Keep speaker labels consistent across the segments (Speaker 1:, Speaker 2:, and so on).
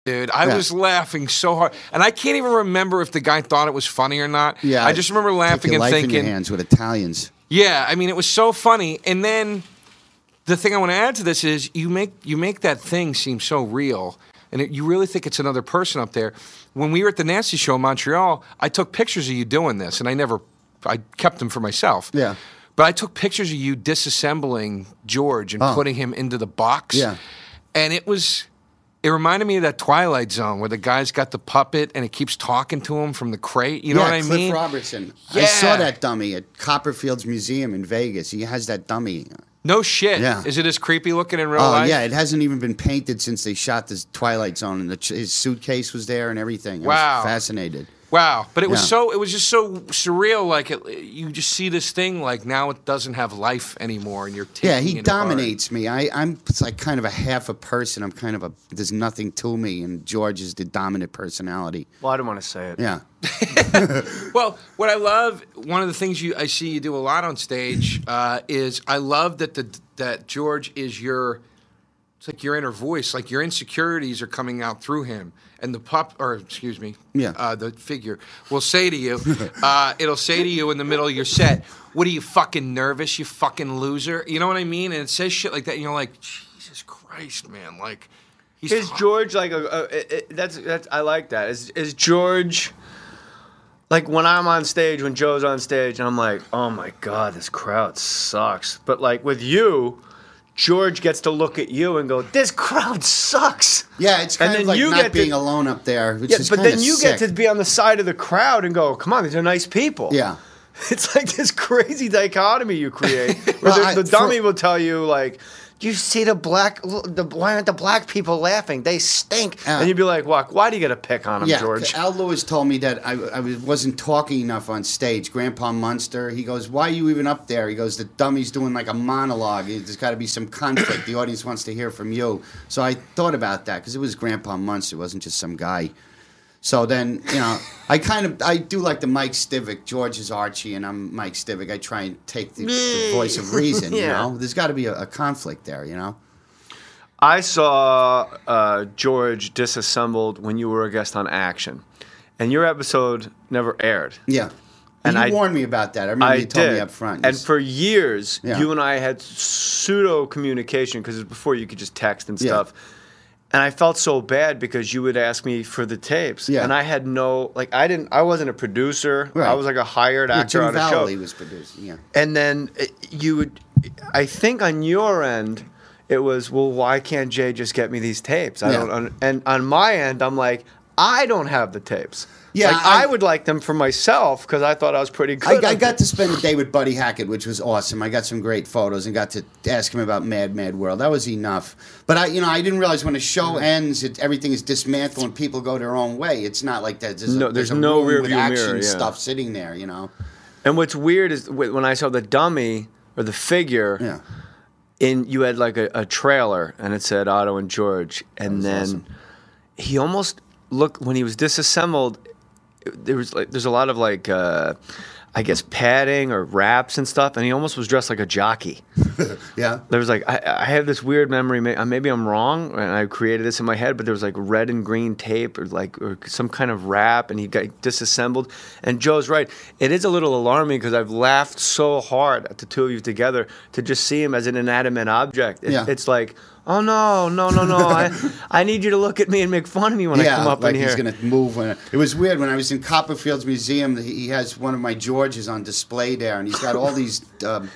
Speaker 1: Dude, I was laughing so hard. And I can't even remember if the guy thought it was funny or not.
Speaker 2: Yeah.
Speaker 1: I just remember laughing and thinking.
Speaker 2: Take your life in your hands with Italians.
Speaker 1: Yeah, I mean, it was so funny. And then the thing I want to add to this is you make that thing seem so real. And you really think it's another person up there. When we were at the Nasty Show in Montreal, I took pictures of you doing this. And I kept them for myself.
Speaker 2: Yeah.
Speaker 1: But I took pictures of you disassembling George and putting him into the box.
Speaker 2: Yeah.
Speaker 1: And it reminded me of that Twilight Zone where the guy's got the puppet and it keeps talking to him from the crate. You know what I mean?
Speaker 2: Cliff Robertson.
Speaker 1: Yeah.
Speaker 2: I saw that dummy at Copperfield's Museum in Vegas. He has that dummy.
Speaker 1: No shit.
Speaker 2: Yeah.
Speaker 1: Is it as creepy looking in real life?
Speaker 2: Oh, yeah. It hasn't even been painted since they shot this Twilight Zone. And his suitcase was there and everything.
Speaker 1: Wow.
Speaker 2: I was fascinated.
Speaker 1: Wow. But it was just so surreal. Like, you just see this thing, like, now it doesn't have life anymore, and you're taking it
Speaker 2: he
Speaker 1: apart.
Speaker 2: dominates me. I'm it's like kind of a half a person. I'm kind of there's nothing to me, and George is the dominant personality.
Speaker 3: Well, I don't want to say it.
Speaker 2: Yeah.
Speaker 1: Well, what I love, one of the things I see you do a lot on stage is I love that George is it's like your inner voice, like your insecurities are coming out through him. And the the figure will say to you, it'll say to you in the middle of your set, what are you, fucking nervous, you fucking loser? You know what I mean? And it says shit like that, and you're like, Jesus Christ, man. Like,
Speaker 3: Is George like that's I like that. Is George like when I'm on stage, when Joe's on stage, and I'm like, oh my God, this crowd sucks. But like with you, George gets to look at you and go, this crowd sucks.
Speaker 2: Yeah, it's kind of like not being alone up there, which is
Speaker 3: but
Speaker 2: kind
Speaker 3: then
Speaker 2: of
Speaker 3: you
Speaker 2: sick.
Speaker 3: get to be on the side of the crowd and go, come on, these are nice people.
Speaker 2: Yeah.
Speaker 3: It's like this crazy dichotomy you create. Where the dummy will tell you, like, you see why aren't the black people laughing? They stink. And you'd be like, why do you got to pick on them, George?
Speaker 2: Al Lewis told me that I wasn't talking enough on stage. Grandpa Munster, he goes, why are you even up there? He goes, the dummy's doing like a monologue. There's got to be some conflict. The audience wants to hear from you. So I thought about that because it was Grandpa Munster. It wasn't just some guy. So then, I do like the Mike Stivic. George is Archie, and I'm Mike Stivic. I try and take the voice of reason, you know? There's got to be a conflict there, you know?
Speaker 3: I saw George disassembled when you were a guest on Action, and your episode never aired.
Speaker 2: Yeah. And you warned me about that. I remember you told me up front.
Speaker 3: And for years, you and I had pseudo-communication, because it was before you could just text and stuff. And I felt so bad because you would ask me for the tapes. Yeah. And I had I wasn't a producer. Right. I was like a hired actor on a show.
Speaker 2: Jim Valley was producing, yeah.
Speaker 3: And then I think on your end, it was, well, why can't Jay just get me these tapes? And on my end, I'm like, I don't have the tapes. Yeah, I would like them for myself because I thought I was pretty good.
Speaker 2: I got to spend a day with Buddy Hackett, which was awesome. I got some great photos and got to ask him about Mad Mad World. That was enough. But I didn't realize when a show ends, everything is dismantled and people go their own way. It's not like that. There's no rear view mirror stuff sitting there, you know.
Speaker 3: And what's weird is when I saw the dummy or the figure, you had like a trailer and it said Otto and George, and then he almost looked when he was disassembled. There's a lot of I guess padding or wraps and stuff, and he almost was dressed like a jockey.
Speaker 2: Yeah.
Speaker 3: There was I have this weird memory. Maybe I'm wrong, and I created this in my head, but there was like red and green tape or some kind of wrap, and he got disassembled. And Joe's right. It is a little alarming because I've laughed so hard at the two of you together to just see him as an inanimate object. It's like, oh, no. I need you to look at me and make fun of me when I come up in here.
Speaker 2: Yeah, like he's going to move. It was weird. When I was in Copperfield's Museum, he has one of my Georges on display there, and he's got all these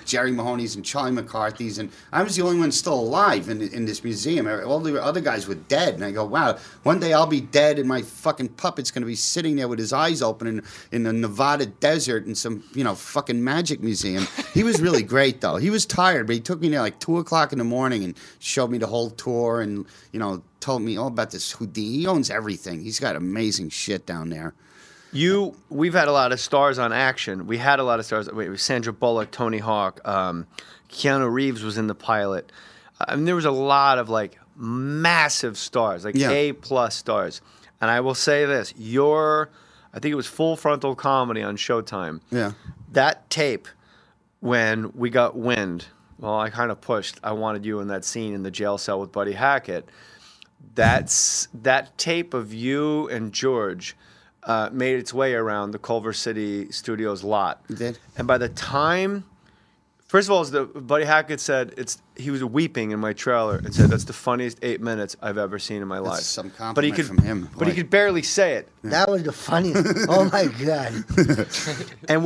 Speaker 2: Jerry Mahoney's and Charlie McCarthy's, and I was the only one still alive in this museum. All the other guys were dead, and I go, wow, one day I'll be dead, and my fucking puppet's going to be sitting there with his eyes open in the Nevada desert in some, fucking magic museum. He was really great, though. He was tired, but he took me there like 2 o'clock in the morning and showed me the whole tour and, told me all about this Houdini. He owns everything. He's got amazing shit down there.
Speaker 3: We've had a lot of stars on Action. We had a lot of stars. Wait, it was Sandra Bullock, Tony Hawk, Keanu Reeves was in the pilot. There was a lot of massive stars, A+ stars. And I will say this: I think it was Full Frontal Comedy on Showtime.
Speaker 2: Yeah.
Speaker 3: That tape, when we got wind. Well, I kind of pushed. I wanted you in that scene in the jail cell with Buddy Hackett. that tape of you and George made its way around the Culver City Studios lot.
Speaker 2: It did?
Speaker 3: And by the time, first of all, Buddy Hackett said he was weeping in my trailer and said that's the funniest 8 minutes I've ever seen in my life.
Speaker 2: That's some compliment from him.
Speaker 3: But he could barely say it.
Speaker 4: That was the funniest. Oh my God.
Speaker 3: And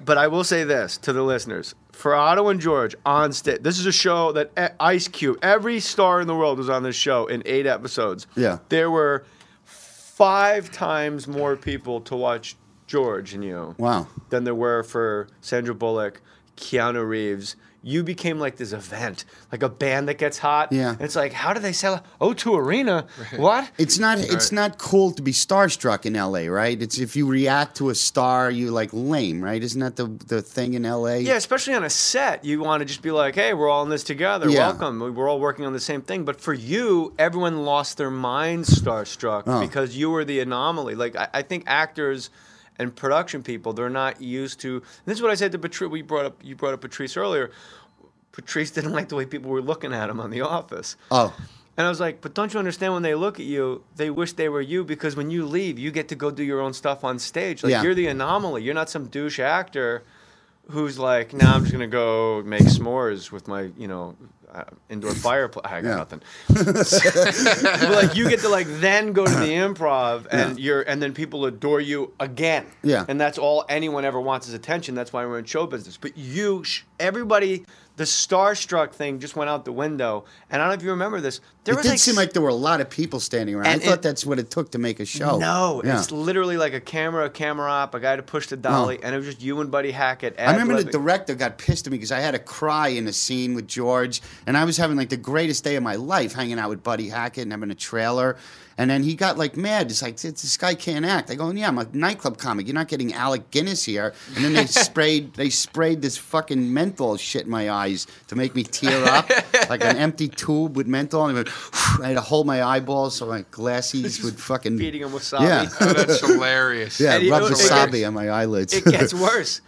Speaker 3: but I will say this to the listeners: for Otto and George on stage, this is a show that Ice Cube, every star in the world was on this show in 8 episodes.
Speaker 2: Yeah.
Speaker 3: There were 5 times more people to watch George and you.
Speaker 2: Wow.
Speaker 3: Than there were for Sandra Bullock, Keanu Reeves. You became like this event, like a band that gets hot.
Speaker 2: Yeah.
Speaker 3: And it's like, how do they sell O2 Arena? Right. What?
Speaker 2: It's not cool to be starstruck in LA, right? It's if you react to a star, you like lame, right? Isn't that the thing in LA?
Speaker 3: Yeah, especially on a set, you want to just be like, hey, we're all in this together.
Speaker 2: Yeah.
Speaker 3: Welcome. We're all working on the same thing. But for you, everyone lost their minds starstruck because you were the anomaly. Like I think actors and production people, they're not used to. And this is what I said to Patrice. You brought up Patrice earlier. Patrice didn't like the way people were looking at him on The Office.
Speaker 2: Oh.
Speaker 3: And I was like, but don't you understand, when they look at you, they wish they were you, because when you leave, you get to go do your own stuff on stage. Like, you're the anomaly. You're not some douche actor who's like, nah, I'm just going to go make s'mores with my, indoor fireplace. I got nothing. But like, you get to like then go to the improv and and then people adore you again.
Speaker 2: Yeah.
Speaker 3: And that's all anyone ever wants is attention. That's why we're in show business. But everybody, the starstruck thing just went out the window. And I don't know if you remember this.
Speaker 2: It did seem like there were a lot of people standing around. I thought that's what it took to make a show.
Speaker 3: No, it's literally like a camera op, a guy to push the dolly, and it was just you and Buddy Hackett.
Speaker 2: I remember the director got pissed at me because I had to cry in a scene with George, and I was having like the greatest day of my life hanging out with Buddy Hackett and having a trailer. And then he got like mad. It's like, this guy can't act. I go, yeah, I'm a nightclub comic. You're not getting Alec Guinness here. And then they sprayed this fucking menthol shit in my eyes to make me tear up, like an empty tube with menthol. And I had to hold my eyeballs so my glasses would fucking
Speaker 3: feeding him wasabi.
Speaker 2: Yeah,
Speaker 1: that's hilarious.
Speaker 2: Yeah, rub wasabi on my eyelids.
Speaker 3: It gets worse.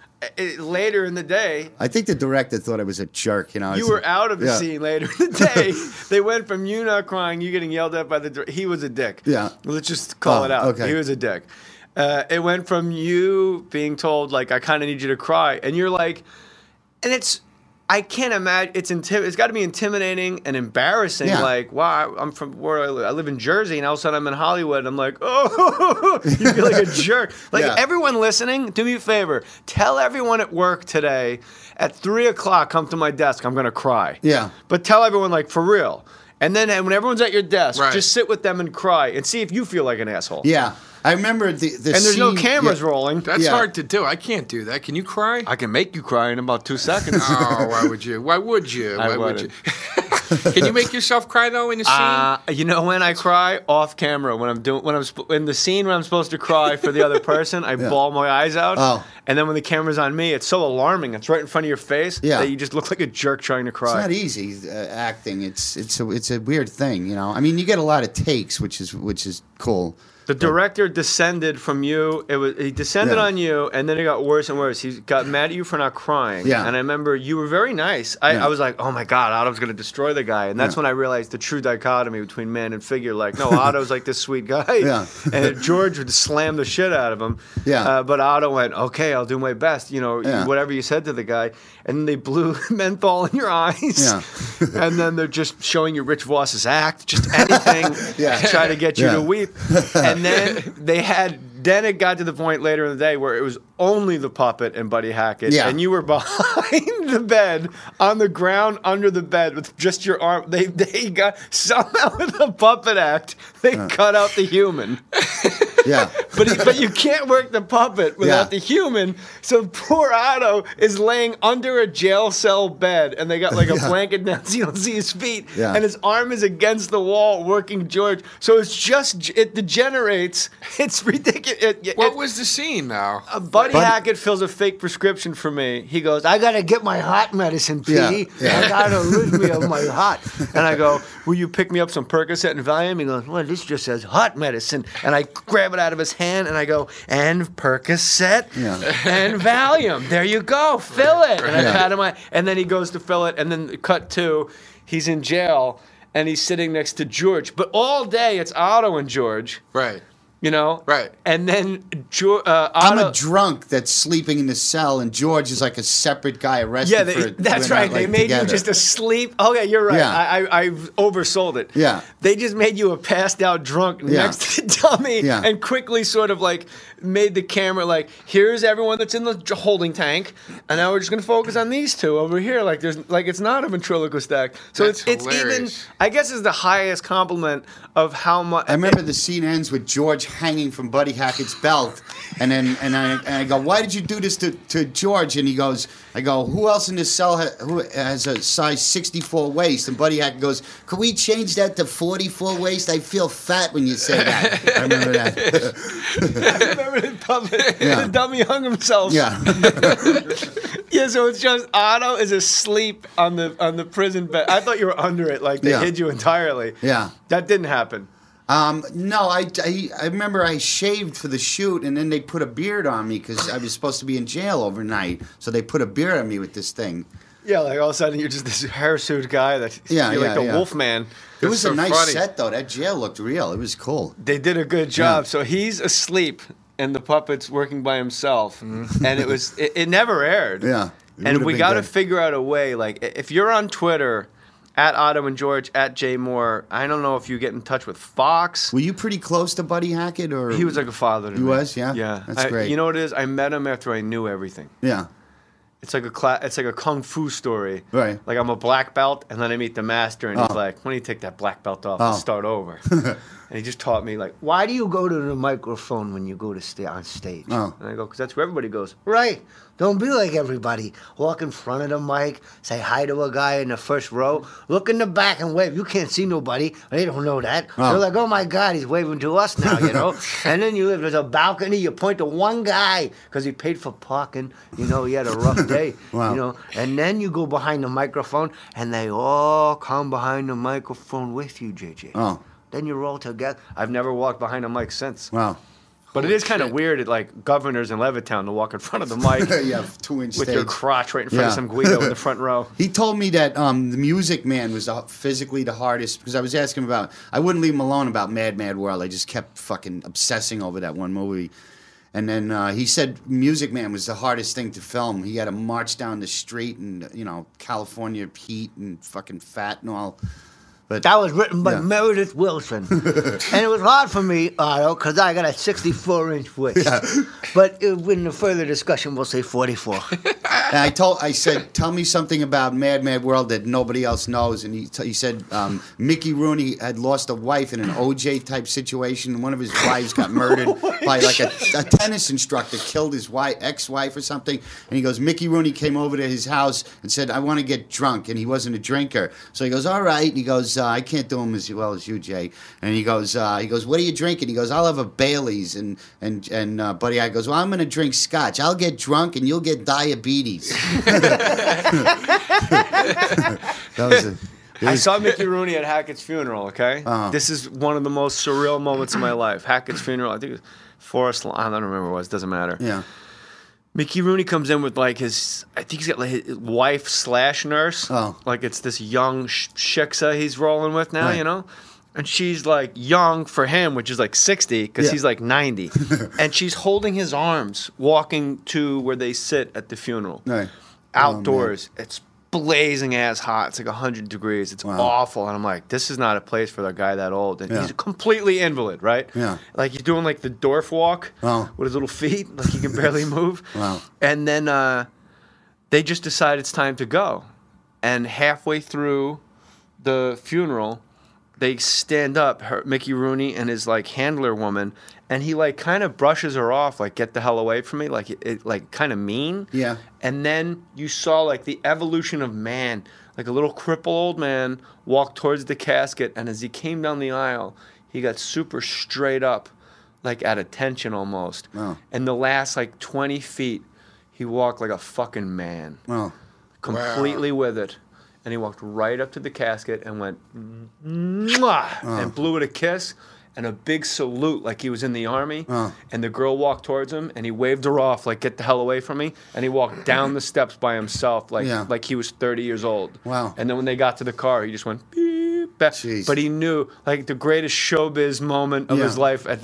Speaker 3: Later in the day,
Speaker 2: I think the director thought I was a jerk.
Speaker 3: You were out of the scene later in the day. They went from you not crying, you getting yelled at by the director. He was a dick.
Speaker 2: Yeah.
Speaker 3: Let's just call it out.
Speaker 2: Okay.
Speaker 3: He was a dick. It went from you being told, like, I kind of need you to cry. And you're like, and I can't imagine. It's got to be intimidating and embarrassing.
Speaker 2: Yeah.
Speaker 3: Like, wow, I'm from where I live. I live in Jersey, and all of a sudden I'm in Hollywood. And I'm like, oh, you feel like a jerk. Like, everyone listening, do me a favor. Tell everyone at work today at 3:00, come to my desk. I'm going to cry.
Speaker 2: Yeah.
Speaker 3: But tell everyone, like, for real. And then when everyone's at your desk,
Speaker 1: Right.
Speaker 3: just sit with them and cry and see if you feel like an asshole.
Speaker 2: Yeah. I remember the
Speaker 3: And there's
Speaker 2: scene,
Speaker 3: no cameras rolling.
Speaker 1: That's hard to do. I can't do that. Can you cry?
Speaker 3: I can make you cry in about 2 seconds.
Speaker 1: Oh, why would you? Why would you?
Speaker 3: I
Speaker 1: Why would you?
Speaker 3: wouldn't.
Speaker 1: Can you make yourself cry though in a scene?
Speaker 3: You know when I cry? Off camera. When I'm in the scene where I'm supposed to cry for the other person, I bawl my eyes out.
Speaker 2: Oh.
Speaker 3: And then when the camera's on me, it's so alarming. It's right in front of your face that you just look like a jerk trying to cry.
Speaker 2: It's not easy acting. It's a weird thing, I mean, you get a lot of takes, which is cool.
Speaker 3: The director descended from you. He descended on you, and then it got worse and worse. He got mad at you for not crying.
Speaker 2: Yeah.
Speaker 3: And I remember you were very nice. I was like, oh my God, Otto's going to destroy the guy. And that's when I realized the true dichotomy between man and figure. Like, no, Otto's like this sweet guy.
Speaker 2: Yeah.
Speaker 3: And George would slam the shit out of him.
Speaker 2: Yeah.
Speaker 3: But Otto went, okay, I'll do my best. Whatever you said to the guy. And then they blew menthol in your eyes.
Speaker 2: Yeah.
Speaker 3: And then they're just showing you Rich Voss's act, just anything to try to get you to weep. And then it got to the point later in the day where it was only the puppet and Buddy Hackett, and you were behind the bed on the ground under the bed with just your arm. They got somehow with the puppet act they cut out the human.
Speaker 2: Yeah,
Speaker 3: but you can't work the puppet without the human. So poor Otto is laying under a jail cell bed, and they got like a blanket down so you don't see his feet, and his arm is against the wall working George. So it degenerates. It's ridiculous.
Speaker 1: What was the scene now?
Speaker 3: Buddy Hackett fills a fake prescription for me. He goes, I got to get my hot medicine, P. I got to rid me of my hot. And I go, will you pick me up some Percocet and Valium? He goes, well, this just says hot medicine. And I grab it out of his hand and I go, and Percocet and Valium. There you go. Fill it. And I pat him. And then he goes to fill it. And then cut to, he's in jail. and he's sitting next to George. But all day it's Otto and George.
Speaker 1: Right.
Speaker 3: You know?
Speaker 1: Right.
Speaker 3: And then
Speaker 2: I'm
Speaker 3: Otto...
Speaker 2: a drunk that's sleeping in the cell, and George is like a separate guy arrested for it.
Speaker 3: That's right. They made you just asleep. Oh, yeah, you're right.
Speaker 2: Yeah.
Speaker 3: I oversold it.
Speaker 2: Yeah.
Speaker 3: They just made you a passed out drunk next to the dummy and quickly sort of like made the camera like, here's everyone that's in the holding tank, and now we're just going to focus on these two over here. Like it's not a ventriloquist act. So it's even, I guess it's the highest compliment of how much.
Speaker 2: I remember the scene ends with George hanging from Buddy Hackett's belt, and I go, why did you do this to George? And he goes, I go, who else in this cell who has a size 64 waist? And Buddy Hackett goes, could we change that to 44 waist? I feel fat when you say that. I remember that.
Speaker 3: I remember the dummy hung himself.
Speaker 2: Yeah.
Speaker 3: Yeah, so it's just Otto is asleep on the prison bed. I thought you were under it, like they hid you entirely.
Speaker 2: Yeah.
Speaker 3: That didn't happen.
Speaker 2: No, I remember I shaved for the shoot, and then they put a beard on me because I was supposed to be in jail overnight. So they put a beard on me with this thing.
Speaker 3: Yeah, like all of a sudden you're just this hirsute guy that you're like the wolf man.
Speaker 2: It was
Speaker 1: so
Speaker 2: a nice
Speaker 1: funny.
Speaker 2: set though. That jail looked real. It was cool.
Speaker 3: They did a good job.
Speaker 2: Yeah.
Speaker 3: So he's asleep and the puppet's working by himself, and it never aired.
Speaker 2: Yeah,
Speaker 3: and we got to figure out a way. Like if you're on Twitter. At Otto and George, at Jay Mohr. I don't know if you get in touch with Fox.
Speaker 2: Were you pretty close to Buddy Hackett, or
Speaker 3: He was like a father to me.
Speaker 2: He was, yeah.
Speaker 3: Yeah,
Speaker 2: That's great.
Speaker 3: You know what it is? I met him after I knew everything.
Speaker 2: Yeah.
Speaker 3: It's like a kung fu story.
Speaker 2: Right.
Speaker 3: Like I'm a black belt, and then I meet the master, and he's like, "When do you take that black belt off and start over?" And he just taught me like,
Speaker 4: Why do you go to the microphone when you go to stay on stage?
Speaker 2: Oh.
Speaker 3: and I go, "Because that's where everybody goes."
Speaker 4: Right. Don't be like everybody. Walk in front of the mic, say hi to a guy in the first row, look in the back and wave. You can't see nobody. They don't know that.
Speaker 2: Oh.
Speaker 4: They're like, oh my God, he's waving to us now, you know? And then there's a balcony, you point to one guy because he paid for parking. You know, he had a rough day.
Speaker 2: Wow.
Speaker 4: You know, and then you go behind the microphone and they all come behind the microphone with you, JJ.
Speaker 2: Oh.
Speaker 4: Then you're all together.
Speaker 3: I've never walked behind a mic since.
Speaker 2: Wow.
Speaker 3: But it is kind of weird at like governors in Levittown to walk in front of the mic
Speaker 2: Yeah, 2-inch
Speaker 3: with
Speaker 2: stage.
Speaker 3: your crotch right in front of some Guido in the front row.
Speaker 2: He told me that the Music Man was physically the hardest, because I was asking him about, I wouldn't leave him alone about Mad Mad World. I just kept fucking obsessing over that one movie. And then he said Music Man was the hardest thing to film. He had to march down the street and, you know, California heat and fucking fat and all. But
Speaker 4: That was written by Meredith Wilson. And it was hard for me, Otto, because I got a 64-inch waist.
Speaker 2: Yeah.
Speaker 4: But in the further discussion, we'll say 44.
Speaker 2: And I said, tell me something about Mad Mad World that nobody else knows. And he said Mickey Rooney had lost a wife in an OJ type situation. One of his wives got murdered by like a tennis instructor, killed his ex-wife or something. And he goes, Mickey Rooney came over to his house and said, I want to get drunk. And he wasn't a drinker. So he goes, all right. And he goes, I can't do them as well as you, Jay. And he goes, what are you drinking? He goes, I'll have a Bailey's. And Buddy, I goes, well, I'm going to drink scotch. I'll get drunk and you'll get diabetes.
Speaker 3: I saw Mickey Rooney at Hackett's funeral, okay? This is one of the most surreal moments of my life. Hackett's funeral, I think it was Forest Lawn, I don't remember what it was, doesn't matter.
Speaker 2: Yeah.
Speaker 3: Mickey Rooney comes in with like I think he's got like his wife / nurse.
Speaker 2: Oh.
Speaker 3: Like it's this young shiksa he's rolling with now,
Speaker 2: Right.
Speaker 3: you know? And she's like young for him, which is like 60, because he's like 90. And she's holding his arms, walking to where they sit at the funeral.
Speaker 2: Right.
Speaker 3: Outdoors. It's blazing ass hot. It's like 100 degrees. It's awful. And I'm like, this is not a place for a guy that old. And he's a completely invalid, right?
Speaker 2: Yeah.
Speaker 3: Like he's doing like the Dorf walk with his little feet. Like he can barely move.
Speaker 2: Wow.
Speaker 3: And then they just decide it's time to go. And halfway through the funeral, they stand up, Mickey Rooney and his like handler woman, and he like kind of brushes her off, like get the hell away from me, like it like kind of mean.
Speaker 2: Yeah.
Speaker 3: And then you saw like the evolution of man, like a little crippled old man walk towards the casket, and as he came down the aisle, he got super straight up, like at attention almost.
Speaker 2: Wow.
Speaker 3: And the last like 20 feet, he walked like a fucking man,
Speaker 2: Well,
Speaker 3: completely with it. And he walked right up to the casket and went, mwah, and blew it a kiss and a big salute like he was in the army. And the girl walked towards him and he waved her off like, get the hell away from me. And he walked down the steps by himself like he was 30 years old.
Speaker 2: Wow.
Speaker 3: And then when they got to the car, he just went, beep, back.
Speaker 2: Jeez.
Speaker 3: But he knew like the greatest showbiz moment of his life at